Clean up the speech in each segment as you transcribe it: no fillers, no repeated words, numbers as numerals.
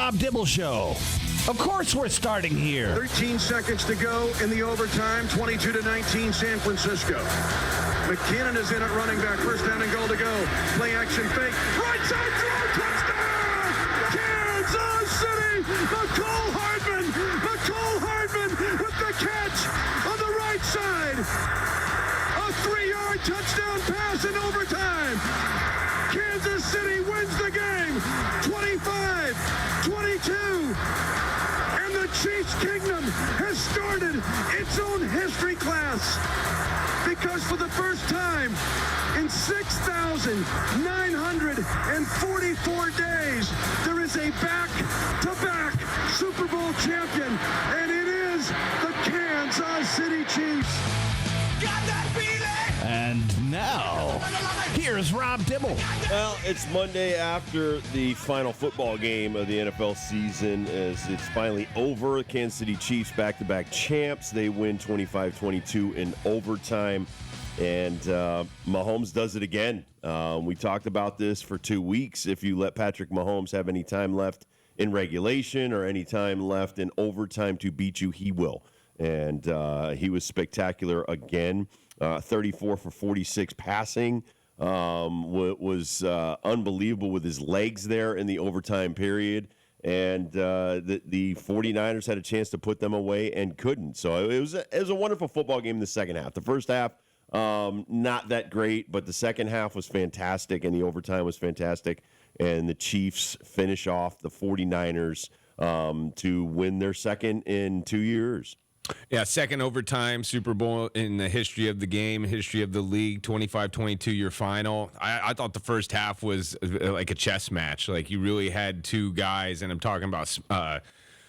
Rob Dibble Show. Of course we're starting here. 13 seconds to go in the overtime, 22-19 San Francisco. McKinnon is in at running back, first down and goal to go. Play action fake, right side throw, touchdown! Kansas City! McCole Hardman with the catch on the right side. A 3-yard touchdown pass in overtime. Kansas City wins the game, 25-22. And the Chiefs Kingdom has started its own history class. Because for the first time in 6,944 days, there is a back-to-back Super Bowl champion, and it is the Kansas City Chiefs. Got that feeling? And now, here's Rob Dibble. Well, it's Monday after the final football game of the NFL season as it's finally over. Kansas City Chiefs back-to-back champs. They win 25-22 in overtime. And Mahomes does it again. We talked about this for 2 weeks. If you let Patrick Mahomes have any time left in regulation or any time left in overtime to beat you, he will. And he was spectacular again. 34 for 46 passing. Was unbelievable with his legs there in the overtime period. And the 49ers had a chance to put them away and couldn't. So it was a wonderful football game in the second half. The first half, not that great, but the second half was fantastic, and the overtime was fantastic. And the Chiefs finish off the 49ers to win their second in 2 years. Yeah, second overtime Super Bowl in the history of the game, history of the league, 25-22 your final. I thought the first half was like a chess match. Like you really had two guys, and I'm talking about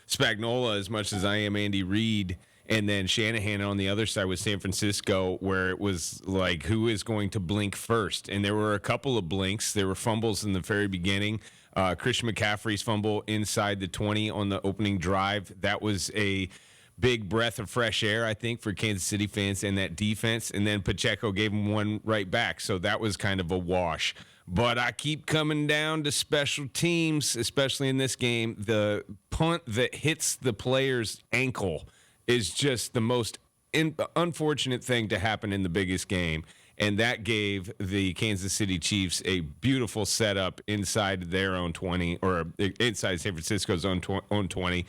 Spagnuolo as much as I am Andy Reid, and then Shanahan on the other side with San Francisco, where it was like who is going to blink first. And there were a couple of blinks. There were fumbles in the very beginning. Christian McCaffrey's fumble inside the 20 on the opening drive. That was a big breath of fresh air, I think, for Kansas City fans and that defense. And then Pacheco gave him one right back. So that was kind of a wash. But I keep coming down to special teams, especially in this game. The punt that hits the player's ankle is just the most unfortunate thing to happen in the biggest game. And that gave the Kansas City Chiefs a beautiful setup inside their own 20, or inside San Francisco's own 20.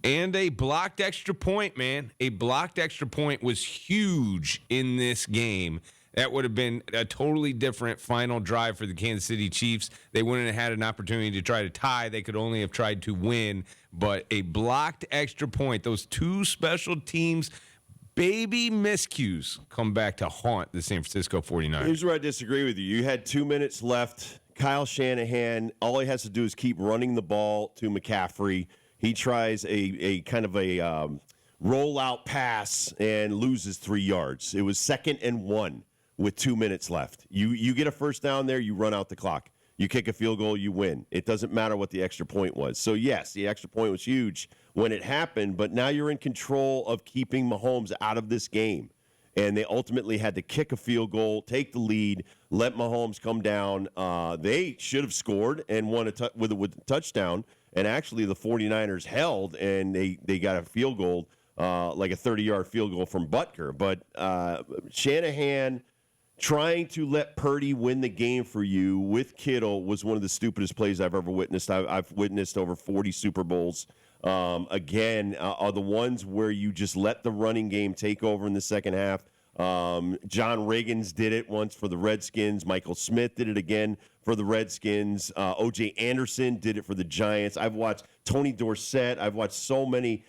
And a blocked extra point, man. A blocked extra point was huge in this game. That would have been a totally different final drive for the Kansas City Chiefs. They wouldn't have had an opportunity to try to tie. They could only have tried to win. But a blocked extra point, those two special teams, baby miscues, come back to haunt the San Francisco 49ers. Here's where I disagree with you. You had 2 minutes left. Kyle Shanahan, all he has to do is keep running the ball to McCaffrey. He tries a kind of a rollout pass and loses 3 yards. It was 2nd and 1 with 2 minutes left. You get a first down there, you run out the clock. You kick a field goal, you win. It doesn't matter what the extra point was. So, yes, the extra point was huge when it happened, but now you're in control of keeping Mahomes out of this game. And they ultimately had to kick a field goal, take the lead, let Mahomes come down. They should have scored and won with a touchdown. And actually, the 49ers held, and they got a field goal, like a 30-yard field goal from Butker. But Shanahan trying to let Purdy win the game for you with Kittle was one of the stupidest plays I've ever witnessed. I've witnessed over 40 Super Bowls. Again, are the ones where you just let the running game take over in the second half. John Riggins did it once for the Redskins. Michael Smith did it again for the Redskins. O.J. Anderson did it for the Giants. I've watched Tony Dorsett. I've watched so many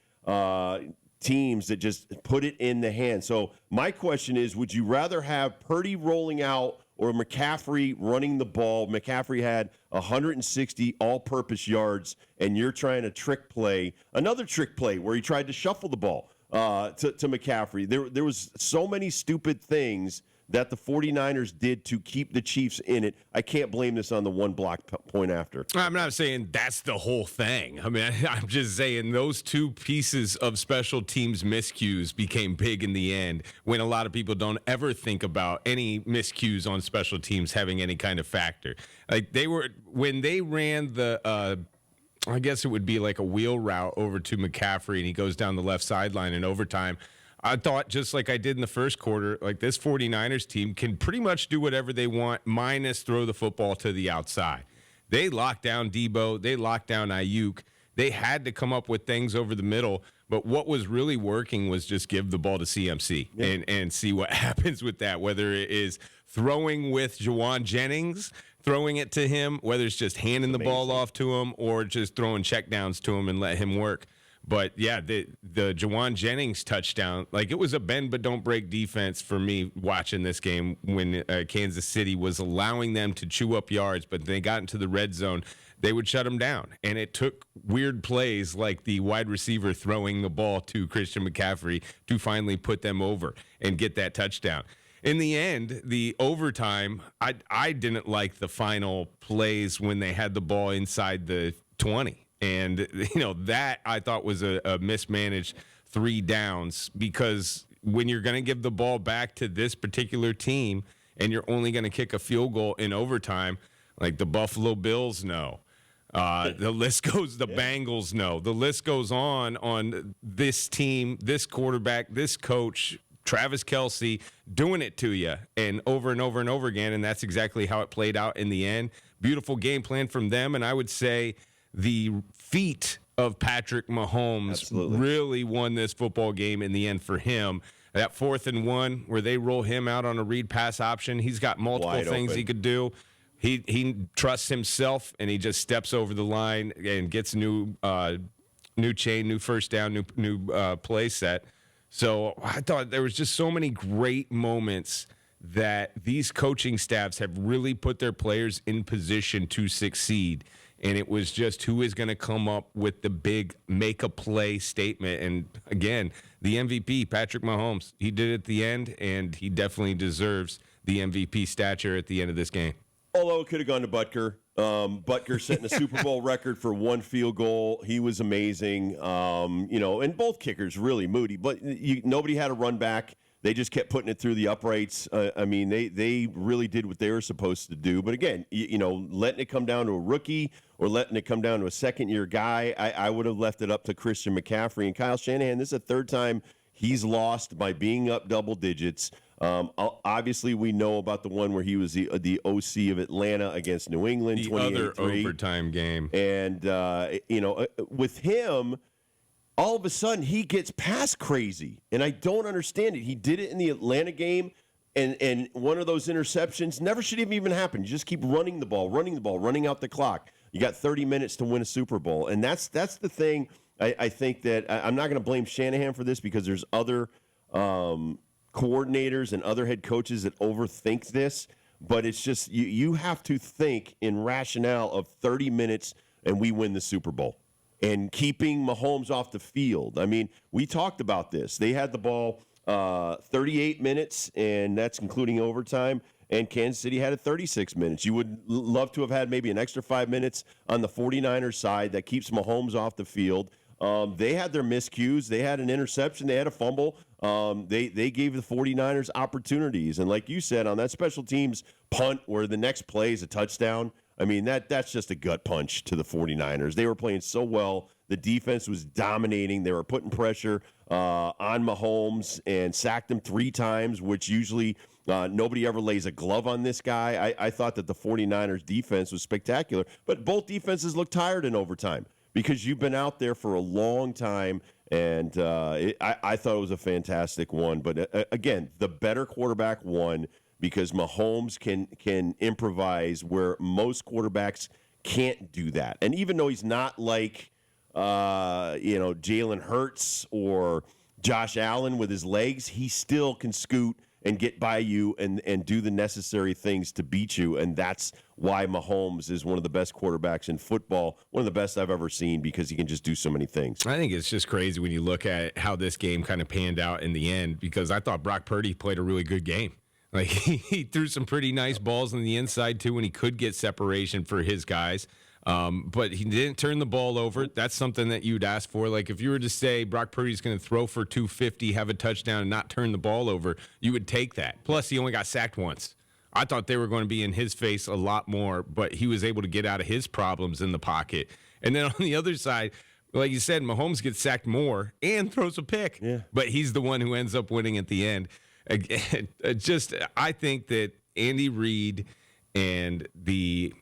teams that just put it in the hand. So my question is, would you rather have Purdy rolling out or McCaffrey running the ball? McCaffrey had 160 all-purpose yards, and you're trying to trick play, another trick play where he tried to shuffle the ball to McCaffrey. There was so many stupid things that the 49ers did to keep the Chiefs in it. I can't blame this on the one block point after. I'm not saying that's the whole thing. I mean, I'm just saying those two pieces of special teams miscues became big in the end when a lot of people don't ever think about any miscues on special teams having any kind of factor. Like when they ran the I guess it would be like a wheel route over to McCaffrey, and he goes down the left sideline in overtime. I thought, just like I did in the first quarter, like this 49ers team can pretty much do whatever they want, minus throw the football to the outside. They locked down Debo. They locked down Ayuk. They had to come up with things over the middle. But what was really working was just give the ball to CMC and see what happens with that, whether it is throwing with Juwan Jennings, throwing it to him, whether it's just handing the ball off to him or just throwing checkdowns to him and let him work. But, yeah, the Juwan Jennings touchdown, like it was a bend but don't break defense for me watching this game when Kansas City was allowing them to chew up yards, but they got into the red zone. They would shut them down. And it took weird plays like the wide receiver throwing the ball to Christian McCaffrey to finally put them over and get that touchdown. In the end, the overtime, I didn't like the final plays when they had the ball inside the 20. And, that I thought was a mismanaged 3 downs, because when you're going to give the ball back to this particular team and you're only going to kick a field goal in overtime, like the Buffalo Bills know. The list goes, the Bengals know. The list goes on this team, this quarterback, this coach, Travis Kelce, doing it to you and over and over again, and that's exactly how it played out in the end. Beautiful game plan from them, and I would say the feat of Patrick Mahomes really won this football game in the end for him. That 4th and 1 where they roll him out on a read pass option, he's got multiple things he could do. He trusts himself, and he just steps over the line and gets new chain, new first down, new play set. So I thought there was just so many great moments that these coaching staffs have really put their players in position to succeed. And it was just who is going to come up with the big make-a-play statement. And, again, the MVP, Patrick Mahomes, he did it at the end, and he definitely deserves the MVP stature at the end of this game. Although it could have gone to Butker. Butker setting a Super Bowl record for 1 field goal. He was amazing. And both kickers really moody. But nobody had a run back. They just kept putting it through the uprights. They really did what they were supposed to do. But, again, letting it come down to a rookie or letting it come down to a second-year guy, I would have left it up to Christian McCaffrey. And Kyle Shanahan, this is the 3rd time he's lost by being up double digits. Obviously, we know about the one where he was the OC of Atlanta against New England. The other overtime game. And, with him, all of a sudden he gets pass crazy. And I don't understand it. He did it in the Atlanta game, and one of those interceptions never should have even happened. You just keep running the ball, running out the clock. You got 30 minutes to win a Super Bowl. And that's the thing. I think that I'm not going to blame Shanahan for this, because there's other coordinators and other head coaches that overthink this, but it's just you have to think in rationale of 30 minutes and we win the Super Bowl, and keeping Mahomes off the field. I mean, we talked about this. They had the ball 38 minutes, and that's including overtime, and Kansas City had it 36 minutes. You would love to have had maybe an extra 5 minutes on the 49ers side that keeps Mahomes off the field. They had their miscues. They had an interception. They had a fumble. They gave the 49ers opportunities. And like you said, on that special teams punt where the next play is a touchdown, I mean, that's just a gut punch to the 49ers. They were playing so well. The defense was dominating. They were putting pressure on Mahomes and sacked him 3 times, which usually nobody ever lays a glove on this guy. I thought that the 49ers defense was spectacular. But both defenses looked tired in overtime, because you've been out there for a long time, and I thought it was a fantastic one. But, again, the better quarterback won, because Mahomes can improvise where most quarterbacks can't do that. And even though he's not like, Jalen Hurts or Josh Allen with his legs, he still can scoot and get by you and do the necessary things to beat you. And that's why Mahomes is one of the best quarterbacks in football, one of the best I've ever seen, because he can just do so many things. I think it's just crazy when you look at how this game kind of panned out in the end, because I thought Brock Purdy played a really good game. Like, he threw some pretty nice balls on the inside, too, when he could get separation for his guys. But he didn't turn the ball over. That's something that you'd ask for. Like, if you were to say Brock Purdy's going to throw for 250, have a touchdown, and not turn the ball over, you would take that. Plus, he only got sacked once. I thought they were going to be in his face a lot more, but he was able to get out of his problems in the pocket And then on the other side, like you said, Mahomes gets sacked more and throws a pick. Yeah. But he's the one who ends up winning at the end. Again, I think that Andy Reid and the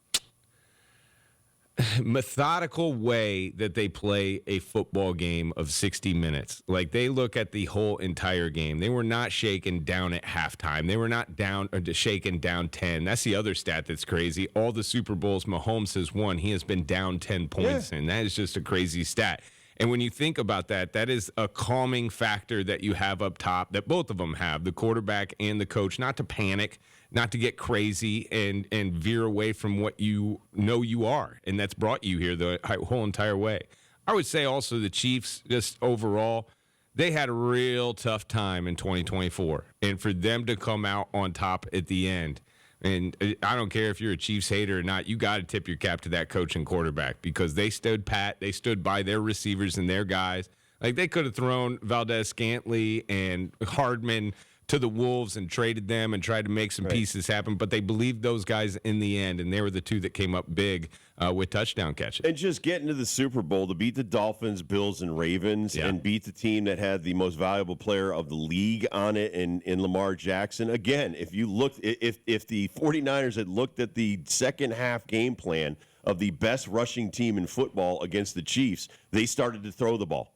methodical way that they play a football game of 60 minutes. Like, they look at the whole entire game. They were not shaken down at halftime. They were not down or shaken down 10. That's the other stat that's crazy. All the Super Bowls Mahomes has won, he has been down 10 points, and that is just a crazy stat. And when you think about that, that is a calming factor that you have up top, that both of them have, the quarterback and the coach, not to panic, not to get crazy and veer away from what you know you are. And that's brought you here the whole entire way. I would say also the Chiefs, just overall, they had a real tough time in 2024. And for them to come out on top at the end, and I don't care if you're a Chiefs hater or not, you got to tip your cap to that coach and quarterback, because they stood pat. They stood by their receivers and their guys. Like, they could have thrown Valdez-Scantling and Hardman to the Wolves and traded them and tried to make some pieces happen, but they believed those guys in the end, and they were the two that came up big with touchdown catches. And just getting to the Super Bowl to beat the Dolphins, Bills, and Ravens, and beat the team that had the most valuable player of the league on it in Lamar Jackson. Again, if you looked, if the 49ers had looked at the second half game plan of the best rushing team in football against the Chiefs, they started to throw the ball,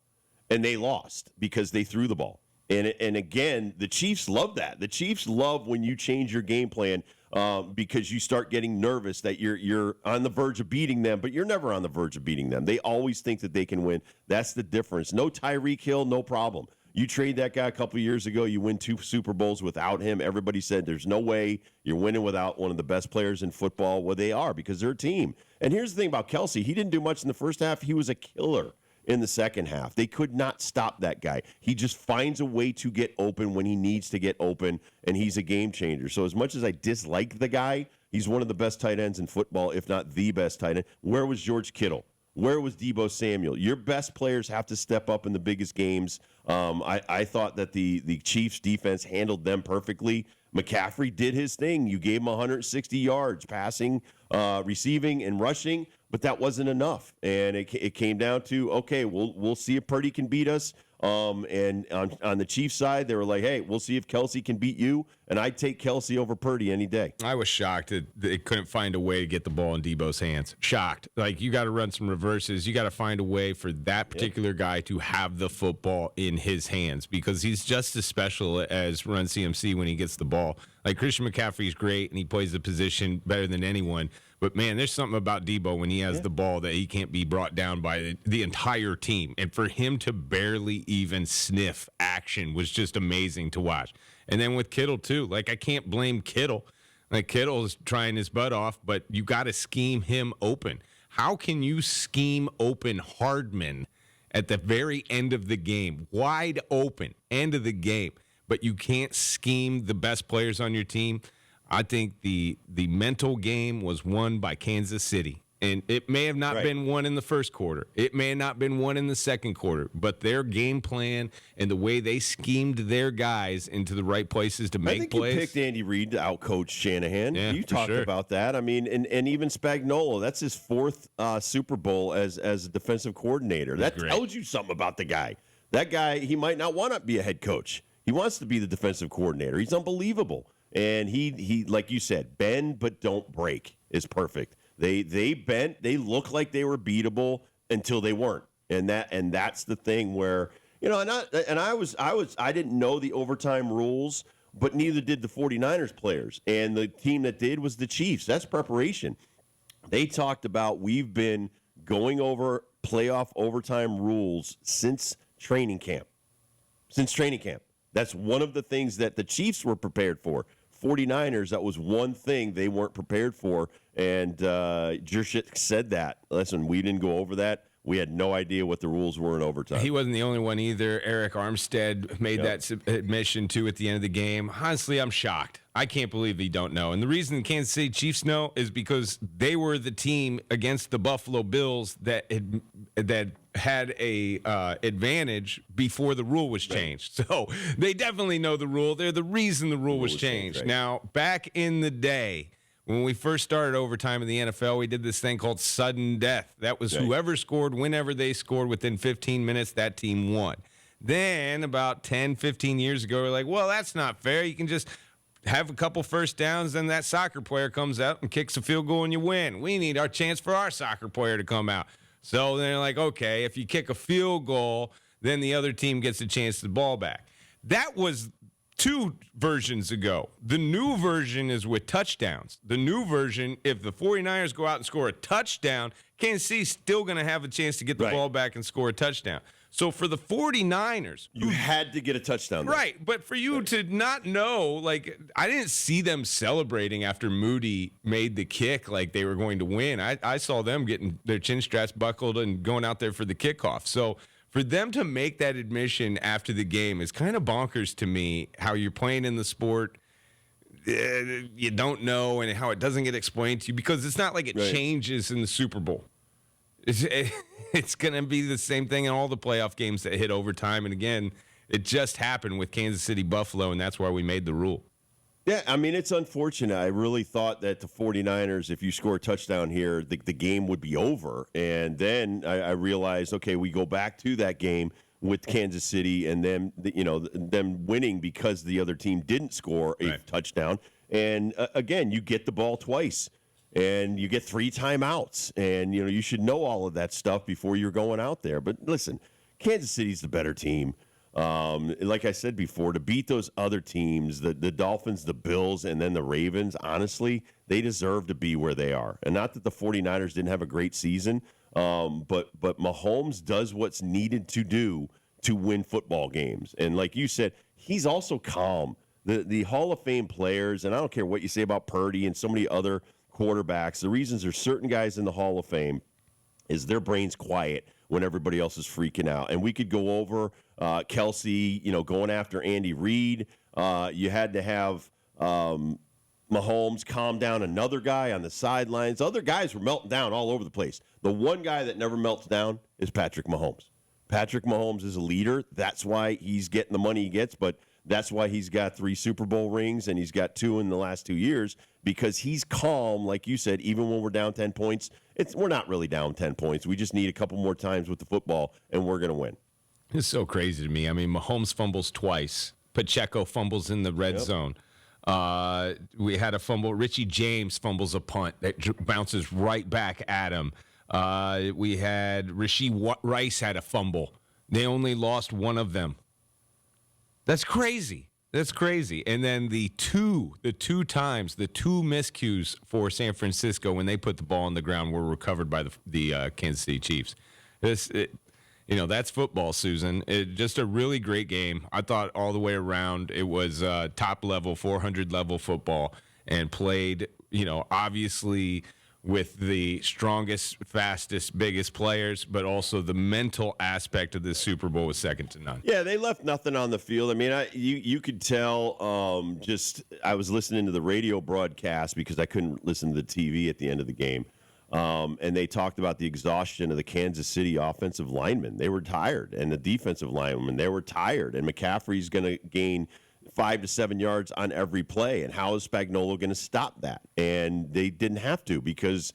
and they lost because they threw the ball. And again, the Chiefs love that. The Chiefs love when you change your game plan because you start getting nervous that you're on the verge of beating them, but you're never on the verge of beating them. They always think that they can win. That's the difference. No Tyreek Hill, no problem. You trade that guy a couple of years ago, you win 2 Super Bowls without him. Everybody said there's no way you're winning without one of the best players in football. Well, they are, because they're a team. And here's the thing about Kelce. He didn't do much in the first half. He was a killer in the second half. They could not stop that guy. He just finds a way to get open when he needs to get open, and he's a game changer. So as much as I dislike the guy, he's one of the best tight ends in football, if not the best tight end. Where was George Kittle? Where was Deebo Samuel? Your best players have to step up in the biggest games. I thought that the Chiefs defense handled them perfectly. McCaffrey did his thing. You gave him 160 yards passing, receiving, and rushing, but that wasn't enough. And it came down to, okay, we'll see if Purdy can beat us. And on the Chiefs side, they were like, hey, we'll see if Kelce can beat you. And I'd take Kelce over Purdy any day. I was shocked that they couldn't find a way to get the ball in Deebo's hands. Shocked. Like, you got to run some reverses. You got to find a way for that particular guy to have the football in his hands, because he's just as special as Run CMC when he gets the ball. Like, Christian McCaffrey's great, and he plays the position better than anyone. But, man, there's something about Deebo when he has the ball that he can't be brought down by the entire team. And for him to barely even sniff action was just amazing to watch. And then with Kittle, too. Like, I can't blame Kittle. Like, Kittle's trying his butt off, but you got to scheme him open. How can you scheme open Hardman at the very end of the game, wide open, end of the game, but you can't scheme the best players on your team? I think the mental game was won by Kansas City. And it may have not been won in the first quarter. It may have not been won in the second quarter. But their game plan and the way they schemed their guys into the right places to make plays. I think you picked Andy Reid to outcoach Shanahan. Yeah, you talked about that. I mean, and even Spagnuolo, that's his 4th Super Bowl as a defensive coordinator. That tells you something about the guy. That guy, he might not want to be a head coach. He wants to be the defensive coordinator. He's unbelievable. And he like you said, bend but don't break is perfect. They bent. They looked like they were beatable until they weren't, and that's the thing where, you know, I didn't know the overtime rules, but neither did the 49ers players, and the team that did was the Chiefs. That's preparation. They talked about, we've been going over playoff overtime rules since training camp. That's one of the things that the Chiefs were prepared for. 49ers, that was one thing they weren't prepared for. And Jurshik said that. Listen, we didn't go over that. We had no idea what the rules were in overtime. He wasn't the only one either. Eric Armstead made that admission, too, at the end of the game. Honestly, I'm shocked. I can't believe they don't know. And the reason the Kansas City Chiefs know is because they were the team against the Buffalo Bills that had a advantage before the rule was changed. So they definitely know the rule. They're the reason the rule was changed. Now, back in the day, When we first started overtime in the NFL, we did this thing called sudden death. That was whoever scored, whenever they scored within 15 minutes, that team won. Then about 10, 15 years ago, we're like, well, that's not fair. You can just have a couple first downs, then that soccer player comes out and kicks a field goal and you win. We need our chance for our soccer player to come out. So they're like, okay, if you kick a field goal, then the other team gets a chance to the ball back. That was 2 versions ago. The new version is with touchdowns. The new version, if the 49ers go out and score a touchdown, Kansas City's still going to have a chance to get the ball back and score a touchdown. So for the 49ers, you had to get a touchdown there. Right, but for you to not know, like, I didn't see them celebrating after Moody made the kick like they were going to win. I saw them getting their chin straps buckled and going out there for the kickoff. So for them to make that admission after the game is kind of bonkers to me, how you're playing in the sport, you don't know, and how it doesn't get explained to you, because it's not like it changes in the Super Bowl. It's going to be the same thing in all the playoff games that hit overtime. And again, it just happened with Kansas City Buffalo, and that's why we made the rule. Yeah, I mean, it's unfortunate. I really thought that the 49ers, if you score a touchdown here, the game would be over. And then I realized, okay, we go back to that game with Kansas City and then, them winning because the other team didn't score a touchdown. And, again, you get the ball twice. And you get 3 timeouts. And, you should know all of that stuff before you're going out there. But listen, Kansas City's the better team. Like I said before, to beat those other teams, the Dolphins, the Bills, and then the Ravens, honestly, they deserve to be where they are. And not that the 49ers didn't have a great season, but Mahomes does what's needed to do to win football games. And like you said, he's also calm. The Hall of Fame players, and I don't care what you say about Purdy and so many other quarterbacks, the reasons there's certain guys in the Hall of Fame is their brain's quiet when everybody else is freaking out. And we could go over Kelsey, going after Andy Reid. You had to have Mahomes calm down another guy on the sidelines. Other guys were melting down all over the place. The one guy that never melts down is Patrick Mahomes. Patrick Mahomes is a leader. That's why he's getting the money he gets, but that's why he's got 3 Super Bowl rings and he's got 2 in the last 2 years, because he's calm, like you said, even when we're down 10 points. We're not really down 10 points. We just need a couple more times with the football, and we're going to win. It's so crazy to me. I mean, Mahomes fumbles twice. Pacheco fumbles in the red zone. We had a fumble. Richie James fumbles a punt that bounces right back at him. We had Rashee Rice had a fumble. They only lost one of them. That's crazy. That's crazy. And then the two miscues for San Francisco when they put the ball on the ground were recovered by the Kansas City Chiefs. That's football, Susan. Just a really great game. I thought all the way around it was top level, 400 level football, and played, obviously with the strongest, fastest, biggest players, but also the mental aspect of this Super Bowl was second to none. Yeah, they left nothing on the field. I mean, you could tell. I was listening to the radio broadcast because I couldn't listen to the TV at the end of the game, and they talked about the exhaustion of the Kansas City offensive linemen. They were tired, and the defensive linemen, they were tired, and McCaffrey's going to gain 5 to 7 yards on every play. And how is Spagnuolo going to stop that? And they didn't have to, because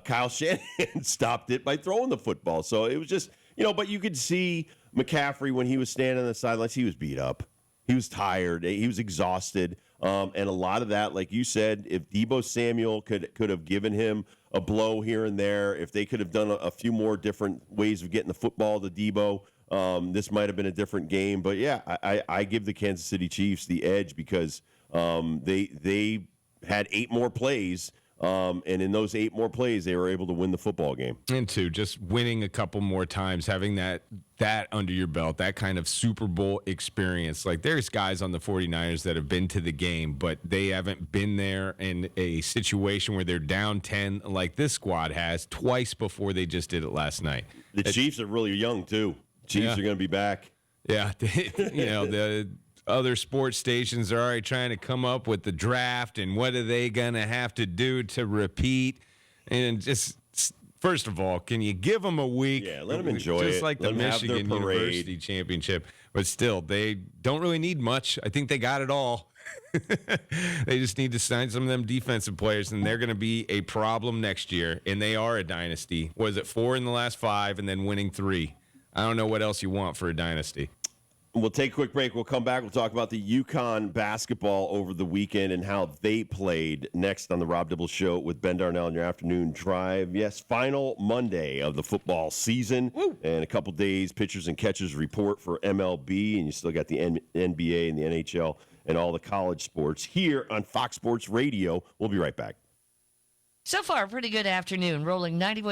Kyle Shanahan stopped it by throwing the football. So it was just, but you could see McCaffrey when he was standing on the sidelines, he was beat up. He was tired. He was exhausted. And a lot of that, like you said, if Deebo Samuel could have given him a blow here and there, if they could have done a few more different ways of getting the football to Deebo, this might have been a different game. But, yeah, I give the Kansas City Chiefs the edge because they had 8 more plays, and in those 8 more plays, they were able to win the football game. And, too, just winning a couple more times, having that under your belt, that kind of Super Bowl experience. Like, there's guys on the 49ers that have been to the game, but they haven't been there in a situation where they're down 10 like this squad has twice before they just did it last night. The Chiefs are really young, too. Chiefs are going to be back. Yeah, the other sports stations are already trying to come up with the draft and what are they going to have to do to repeat. And just, first of all, can you give them a week? Yeah, let them enjoy it. Just like the Michigan University Championship. But still, they don't really need much. I think they got it all. They just need to sign some of them defensive players, and they're going to be a problem next year. And they are a dynasty. Was it 4 in the last 5 and then winning 3? I don't know what else you want for a dynasty. We'll take a quick break. We'll come back. We'll talk about the UConn basketball over the weekend and how they played next on the Rob Dibble Show with Ben Darnell in your afternoon drive. Yes, final Monday of the football season. Woo. And a couple days, pitchers and catchers report for MLB, and you still got the NBA and the NHL and all the college sports here on Fox Sports Radio. We'll be right back. So far, pretty good afternoon. Rolling 91.7